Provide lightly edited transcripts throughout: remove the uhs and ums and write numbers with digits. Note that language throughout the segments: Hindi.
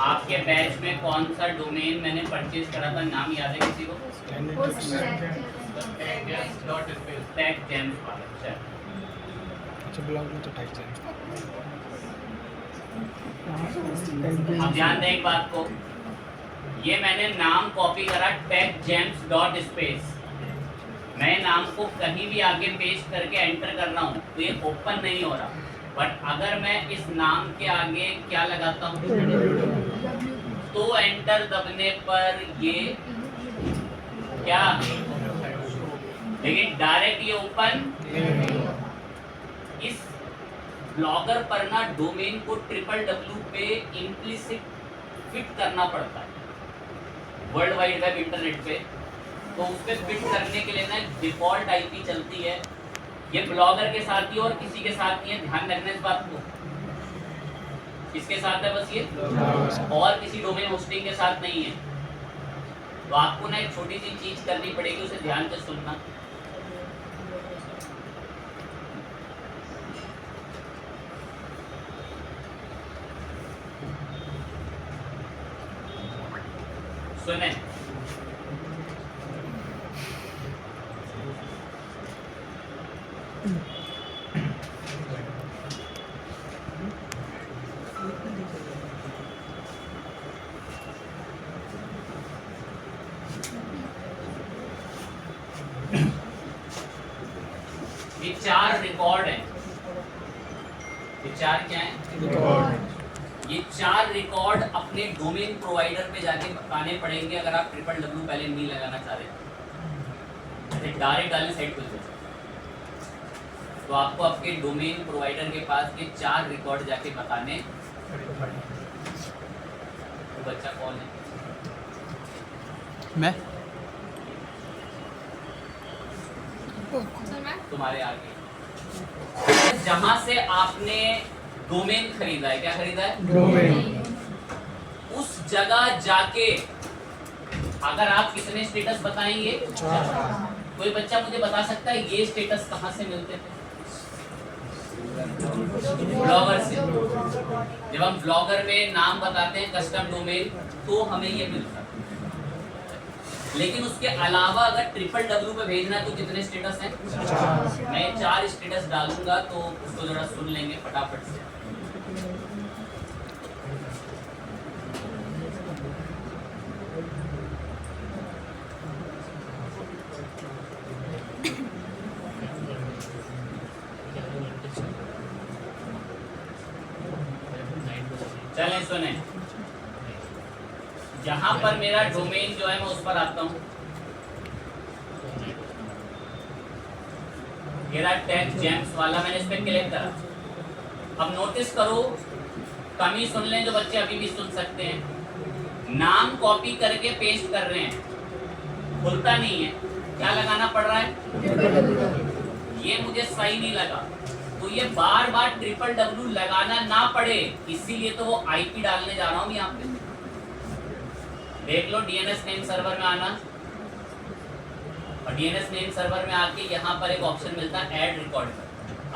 आपके बैच में कौन सा डोमेन मैंने परचेज करा था, नाम याद है किसी को? टैग जेम्स वाला। अच्छा ब्लॉग में तो टैग जेम्स। अब ध्यान दें एक बात को, ये मैंने नाम कॉपी करा टैग जेम्स डॉट स्पेस। मैं नाम को कहीं भी आगे पेस्ट करके एंटर कर रहा हूँ तो ये ओपन नहीं हो रहा, बट अगर मैं इस नाम के आगे क्या लगाता हूँ तो एंटर दबने पर ये क्या, लेकिन डायरेक्ट ये ओपन। इस ब्लॉगर पर ना डोमेन को www पे इम्प्लिसिट फिट करना पड़ता है वर्ल्ड वाइड वेब इंटरनेट पे। तो उस पर फिट करने के लिए ना डिफॉल्ट आईपी चलती है, ये ब्लॉगर के साथ ही और किसी के साथ नहीं है, ध्यान रखना इस बात को। किसके साथ है? बस ये, और किसी डोमेन होस्टिंग के साथ नहीं है। तो आपको ना एक छोटी सी चीज करनी पड़ेगी, उसे ध्यान से सुनना। सुने, ये 4 रिकॉर्ड हैं। ये 4 क्या हैं? ये 4 रिकॉर्ड अपने डोमेन प्रोवाइडर पे जाके बताने पड़ेंगे अगर आप www पहले नहीं लगाना चाह रहे, डायरेक्ट डालने साइट पे तो आपको आपके डोमेन प्रोवाइडर के पास ये 4 रिकॉर्ड जाके बताने पड़ेंगे। तो बच्चा कौन है? मैं तुम्हारे आगे जहां से आपने डोमेन खरीदा है, क्या खरीदा है? डोमेन। उस जगह जाके अगर आप कितने स्टेटस बताएंगे? कोई बच्चा मुझे बता सकता है ये स्टेटस कहां से मिलते थे? ब्लॉगर से। जब हम ब्लॉगर में नाम बताते हैं कस्टम डोमेन तो हमें ये मिलता है। लेकिन उसके अलावा अगर www पे भेजना है तो कितने स्टेटस हैं? मैं 4 स्टेटस डालूंगा तो उसको जरा सुन लेंगे फटाफट से। चलें सुने, जहां पर मेरा डोमेन जो है मैं उस पर आता हूं। मेरा टैग जेम्स वाला मैंने इस पे क्लिक करा। अब नोटिस करो, कमी सुन लें जो बच्चे अभी भी सुन सकते हैं। नाम कॉपी करके पेस्ट कर रहे हैं, खुलता नहीं है, क्या लगाना पड़ रहा है? ये मुझे सही नहीं लगा, तो ये बार बार www लगाना ना पड़े इसीलिए तो वो आईपी डालने जा रहा हूं यहाँ पे। देख लो डीएनएस नेम सर्वर में आना, और डीएनएस नेम सर्वर में आके यहाँ पर एक ऑप्शन मिलता है ऐड रिकॉर्ड का।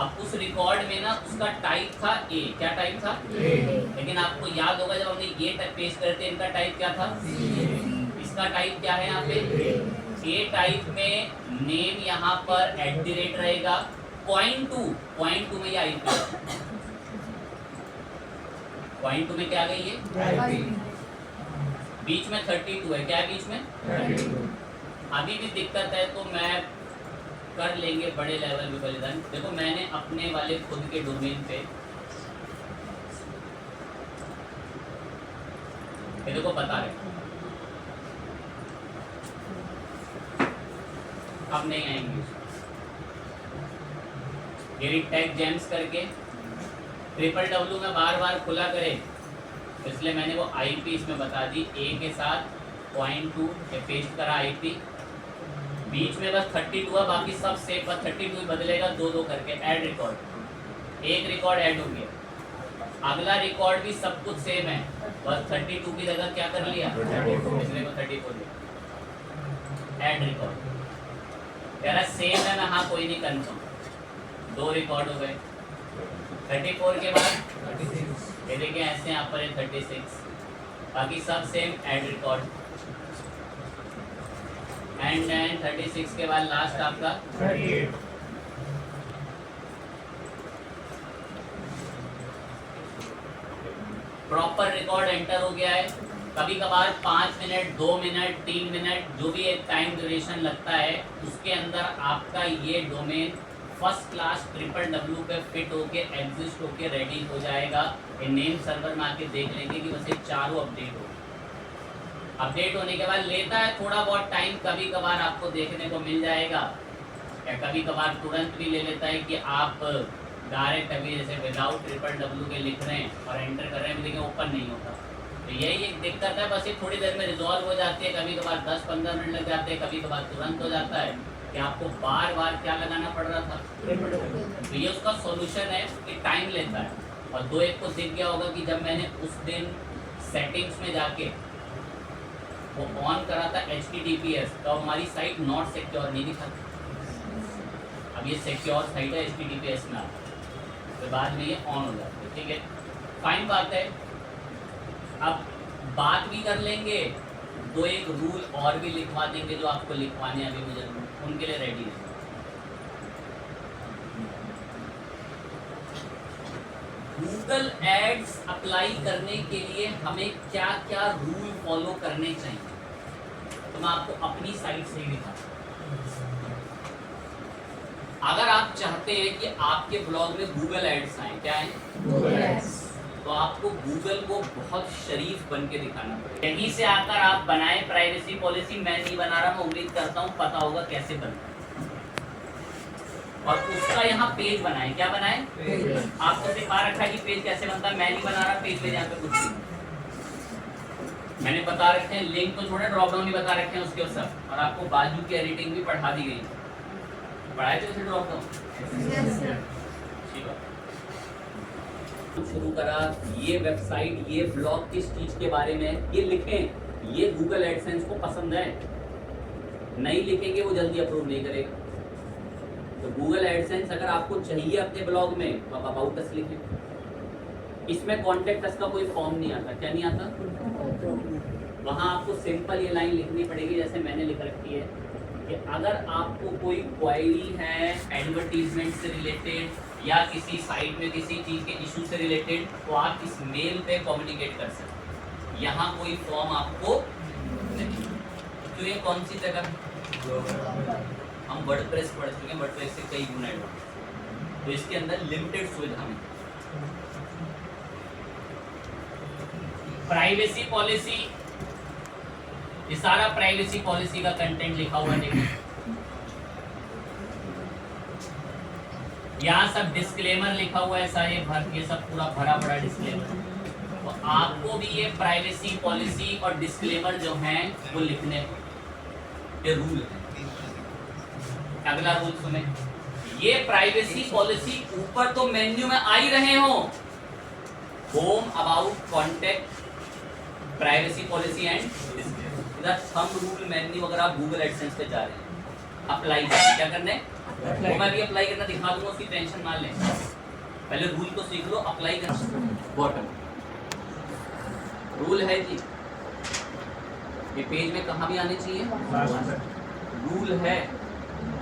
अब उस रिकॉर्ड में ना उसका टाइप था ए, क्या टाइप था? लेकिन आपको याद होगा जब हमने ये पेस्ट करते इनका टाइप क्या था? इसका टाइप क्या है यहाँ पे? ए टाइप में नेम यहाँ पर @ रहेगा, पॉइंट टू में ये आईपी, पॉइंट टू में क्या आ गई है? बीच में 32 है, क्या है बीच में? 32। अभी भी दिक्कत है तो मैं कर लेंगे बड़े लेवल पे बलिदान। देखो मैंने अपने वाले खुद के डोमेन पे ये देखो बता रहे, अब नहीं आएंगे ये टैग जेम्स करके www में बार बार खुला करे, इसलिए मैंने वो आईपी इसमें बता दी। ए के साथ .2 पेस्ट करा आईपी, बीच में बस 32 हुआ, बाकी सब सेम, बस 32 बदलेगा 2-2 करके। ऐड रिकॉर्ड, एक रिकॉर्ड ऐड हो गया, अगला रिकॉर्ड भी सब कुछ सेम है, बस 32 की जगह क्या कर लिया? 34 लिया। ऐड रिकॉर्ड कह रहा सेम है, मैं हाँ कोई नहीं कंफर्म, 2 रिकॉर्ड हो गए। 34 के बाद ये देखिए ऐसे यहाँ पर 36, बाकी सब same add record. And then 36 के बाद लास्ट आपका 38। प्रॉपर रिकॉर्ड एंटर हो गया है। कभी कभार 5 मिनट 2 मिनट 3 मिनट जो भी एक टाइम ड्यूरेशन लगता है उसके अंदर आपका ये डोमेन फर्स्ट क्लास www पे फिट होके एग्जिस्ट होके रेडी हो जाएगा। ये नेम सर्वर में आके देख लेंगे कि बस ये चारों अपडेट हो। अपडेट होने के बाद लेता है थोड़ा बहुत टाइम, कभी कभार आपको देखने को मिल जाएगा या कभी कभार तुरंत भी ले लेता है कि आप डायरेक्ट अभी जैसे विदाउट www के लिख रहे हैं और एंटर कर रहे हैं लेकिन ओपन नहीं होता। तो यही एक दिक्कत है, बस ये थोड़ी देर में रिजॉल्व हो जाती है। कभी कभार 10-15 मिनट लग जाते हैं, कभी कभार तुरंत हो जाता है कि आपको बार बार क्या लगाना पड़ रहा था। तो ये उसका सॉल्यूशन है कि टाइम लेता है। और दो एक को दिख गया होगा कि जब मैंने उस दिन सेटिंग्स में जाके वो ऑन करा था HTTPS तो हमारी साइट नॉट सिक्योर नहीं दिखा। अब ये सिक्योर साइट है HTTPS में आता है तो बाद में ये ऑन हो जाता है। ठीक है, फाइन बात है। अब बात भी कर लेंगे, दो एक रूल और भी लिखवा देंगे जो आपको लिखवाने अभी मुझे उनके लिए रेडी है। गूगल एड्स अप्लाई करने के लिए हमें क्या क्या रूल फॉलो करने चाहिए तो मैं आपको अपनी साइट से ही दिखाता हूं। अगर आप चाहते हैं कि आपके ब्लॉग में गूगल एड्स आए, क्या है तो आपको गूगल को बहुत शरीफ बन के दिखाना पड़ेगा। यहीं से आकर आप बनाएं प्राइवेसी पॉलिसी। मैं नहीं बना रहा, मैं उम्मीद करता हूं पता होगा कैसे बनता है। और उसका यहाँ पेज बनाएं। क्या बनाएं? आपको सिखा रखा है कि पेज कैसे बनता है। मैं नहीं बना रहा पेज में, यहाँ पे कुछ नहीं मैंने बता रखे हैं। लिंक तो छोड़े, ड्रॉप डाउन भी बता रखे हैं उसके सब। और आपको बाजू की एडिटिंग भी पढ़ा दी गई। पढ़ाए थे उसे ड्रॉप डाउन? शुरू करा ये वेबसाइट, ये ब्लॉग किस चीज के बारे में ये लिखें। ये गूगल एडसेंस को पसंद है, नहीं लिखेंगे वो जल्दी अप्रूव नहीं करेगा। तो गूगल एडसेंस अगर आपको चाहिए अपने ब्लॉग में तो आप अबाउट अस लिखें। इसमें कॉन्टेक्ट अस का कोई फॉर्म नहीं आता। क्या नहीं आता? वहाँ आपको सिंपल ये लाइन लिखनी पड़ेगी जैसे मैंने लिख रखी है कि अगर आपको कोई क्वेरी है एडवर्टीजमेंट से रिलेटेड या किसी साइट में किसी चीज़ के इशू से रिलेटेड तो आप इस मेल पे कम्युनिकेट कर सकते हैं। यहाँ कोई फॉर्म आपको नहीं। तो ये कौन सी जगह? हम वर्डप्रेस पढ़ चुके हैं, वर्डप्रेस से कई गुना एडवांस। तो इसके अंदर लिमिटेड सुविधा में प्राइवेसी पॉलिसी, ये सारा प्राइवेसी पॉलिसी का कंटेंट लिखा हुआ है। देखिए यहाँ सब डिस्क्लेमर लिखा हुआ है सारे ये सब पूरा भरा भरा डिस्क्लेमर। तो आपको भी ये प्राइवेसी पॉलिसी और डिस्क्लेमर जो हैं वो लिखने ये रूल है। अगला रूल सुने, ये प्राइवेसी पॉलिसी ऊपर तो मेन्यू में आ ही रहे हो, home, about, contact, privacy policy and इधर थंब रूल मेन्यू। अगर आप गूगल एडसेंस पे जा रहे हैं अप्लाई करना, क्या करना है वो मैं भी अप्लाई करना दिखा दूंगा, उसकी टेंशन ना लें। पहले रूल को सीख लो, अप्लाई करना। बॉटम रूल है जी, ये पेज में कहाँ भी आने चाहिए रूल है।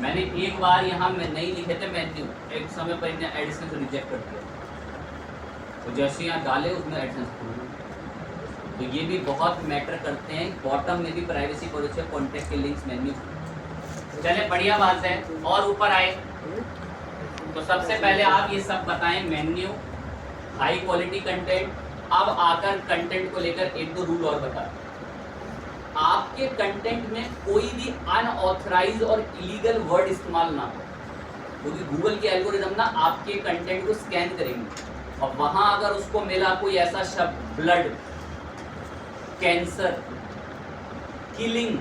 मैंने एक बार यहाँ में नहीं लिखे थे मेन्यू, एक समय पर इन्हें एडसेंस रिजेक्ट कर दिया। तो जैसे यहाँ डाले उसमें एडसेंस खोल। तो ये भी बहुत मैटर करते हैं। बॉटम में भी प्राइवेसी पॉलिसी, कॉन्टेक्ट के लिंक्स, मेन्यू। चले बढ़िया बात है। और ऊपर आए तो सबसे पहले आप ये सब बताएं, मेन्यू, हाई क्वालिटी कंटेंट। अब आकर कंटेंट को लेकर एक दो रूल और बता। आपके कंटेंट में कोई भी अनऑथराइज और इलीगल वर्ड इस्तेमाल ना हो, क्योंकि गूगल के एल्गोरिदम ना आपके कंटेंट को स्कैन करेंगे और वहां अगर उसको मिला कोई ऐसा शब्द ब्लड, कैंसर, किलिंग,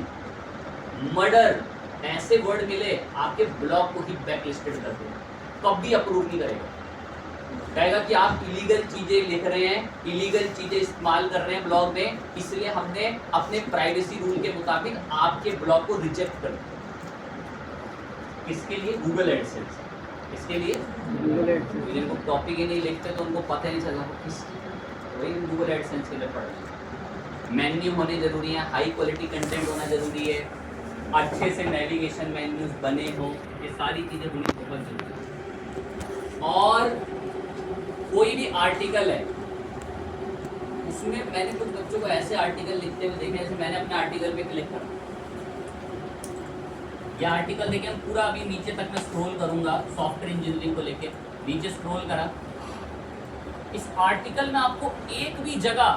मर्डर, ऐसे वर्ड मिले आपके ब्लॉग को ही बैक लिस्टेड कर देगा, कभी अप्रूव नहीं करेगा। कहेगा कि आप इलीगल चीजें लिख रहे हैं, इलीगल चीजें इस्तेमाल कर रहे हैं ब्लॉग में, इसलिए हमने अपने प्राइवेसी रूल के मुताबिक आपके ब्लॉग को रिजेक्ट कर दिया। किसके लिए? Google AdSense. किसके लिए? Google AdSense. जिनको टॉपिक ही नहीं लिखते तो उनको पता ही नहीं चला किस, वही गूगल एडसेंस के लिए पढ़ रहे हैं। मेन्यू होने जरूरी है, हाई क्वालिटी कंटेंट होना जरूरी है, अच्छे से नेविगेशन मेन्यूज बने हो, ये सारी चीज़ें होनी बहुत जरूरी है। और कोई भी आर्टिकल है उसमें मैंने कुछ बच्चों को ऐसे आर्टिकल लिखते हुए देखे, जैसे मैंने अपने आर्टिकल पे क्लिक करा, यह आर्टिकल देखिए हम पूरा अभी नीचे तक मैं स्क्रॉल करूंगा, सॉफ्टवेयर इंजीनियरिंग को लेके नीचे स्क्रॉल करा, इस आर्टिकल में आपको एक भी जगह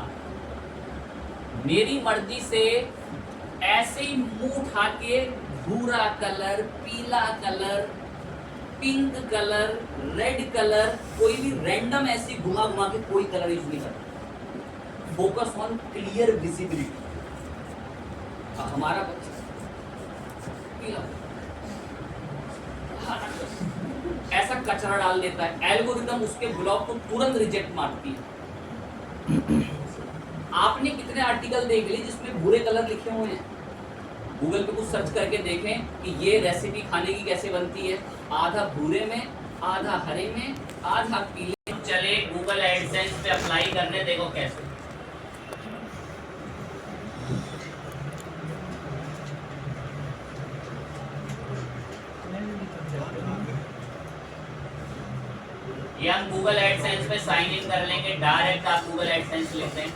मेरी मर्जी से ऐसे ही मुंह उठा के भूरा कलर, पीला colour, pink colour, red colour, कोई भी रैंडम ऐसी घुमा घुमा के कोई कलर यूज नहीं करता। Focus on clear visibility. हमारा बच्चा पीला ऐसा कचरा डाल देता है, एल्गोरिदम उसके ब्लॉग को तुरंत रिजेक्ट मारती है। आपने कितने आर्टिकल देख लिए जिसमें भूरे कलर लिखे हुए हैं? गूगल पे कुछ सर्च करके देखें कि ये रेसिपी खाने की कैसे बनती है, आधा भूरे में, आधा हरे में, आधा पीले। चले गूगल एडसेंस पे अप्लाई करने, देखो कैसे। ये हम गूगल एडसेंस पे साइन इन कर लेंगे, डायरेक्ट आप गूगल एडसेंस लिखते हैं।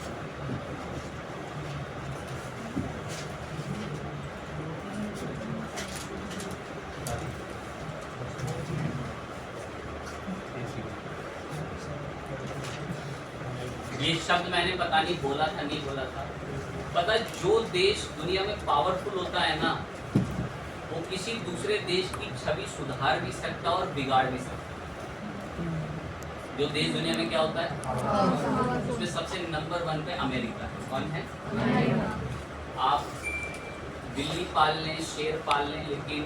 ये शब्द मैंने पता नहीं बोला था नहीं बोला था, पता जो देश दुनिया में पावरफुल होता है ना, वो किसी दूसरे देश की छवि सुधार भी सकता और बिगाड़ भी सकता। जो देश दुनिया में क्या होता है, उसमें सबसे नंबर 1 पे अमेरिका है। कौन है? आप बिल्ली पाल लें, शेर पाल लें, लेकिन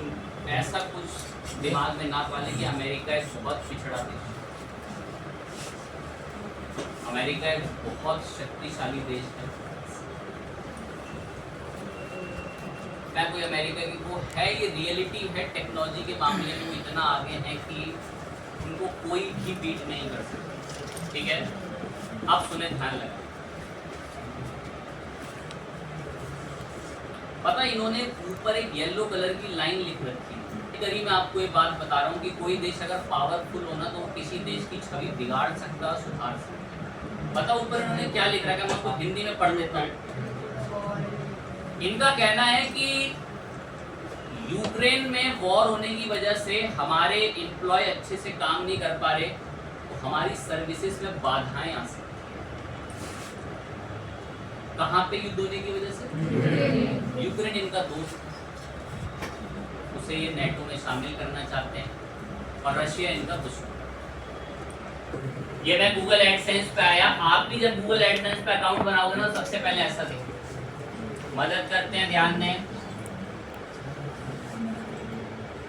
ऐसा कुछ दिमाग में ना पालें कि अमेरिका एक बहुत पिछड़ा देश है। अमेरिका एक बहुत शक्तिशाली देश है। मैं कोई अमेरिका की वो है, ये रियलिटी है, टेक्नोलॉजी के मामले में इतना आगे है कि उनको कोई भी बीट नहीं कर सकता। ठीक है, अब सुने, ध्यान लगा। पता इन्होंने ऊपर एक येलो कलर की लाइन लिख रखी है। करीब मैं आपको एक बात बता रहा हूँ कि कोई देश अगर पावरफुल होना तो वो किसी देश की छवि बिगाड़ सकता है, सुधार सकता है। पता ऊपर इन्होंने क्या लिख रखा है, मैं आपको हिंदी में पढ़ देता हूँ। इनका कहना है कि यूक्रेन में वॉर होने की वजह से हमारे एम्प्लॉय अच्छे से काम नहीं कर पा रहे, तो हमारी सर्विसेज में बाधाएं आ सकती हैं। कहाँ पे युद्ध होने की वजह से? यूक्रेन इनका दोस्त, उसे ये नेटो में शामिल करना चाहते हैं, और रशिया इनका दुश्मन। ये मैं गूगल एडसेंस पे आया, आप भी जब गूगल एडसेंस पे अकाउंट बनाओगे ना, सबसे पहले ऐसा देखिए। मदद करते हैं, ध्यान दें।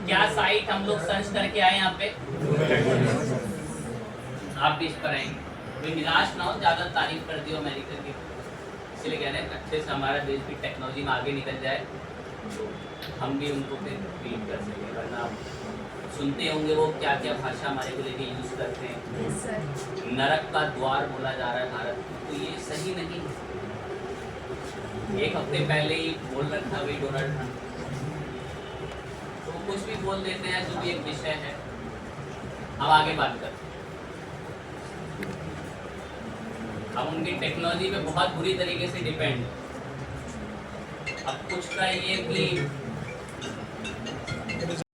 क्या साइट हम लोग सर्च करके आए यहाँ पे, आप भी इस पर आएंगे। कोई निराश ना हो, ज़्यादा तारीफ कर दियो अमेरिका की, इसलिए कह रहे हैं अच्छे से हमारा देश भी टेक्नोलॉजी में आगे निकल जाए, हम भी उनको फिर बीट कर सकें। वरना आप सुनते होंगे वो क्या क्या भाषा हमारे को लेके यूज़ करते हैं। नरक का द्वार बोला जा रहा है भारत में, तो ये सही नहीं है। एक हफ्ते पहले ही बोल रखा वही डोनाल्ड ट्रंप, तो कुछ भी बोल देते हैं, जो भी एक विषय है। अब आगे बात करते हैं। अब उनकी टेक्नोलॉजी पे बहुत बुरी तरीके से डिपेंड। अब कुछ का ये कि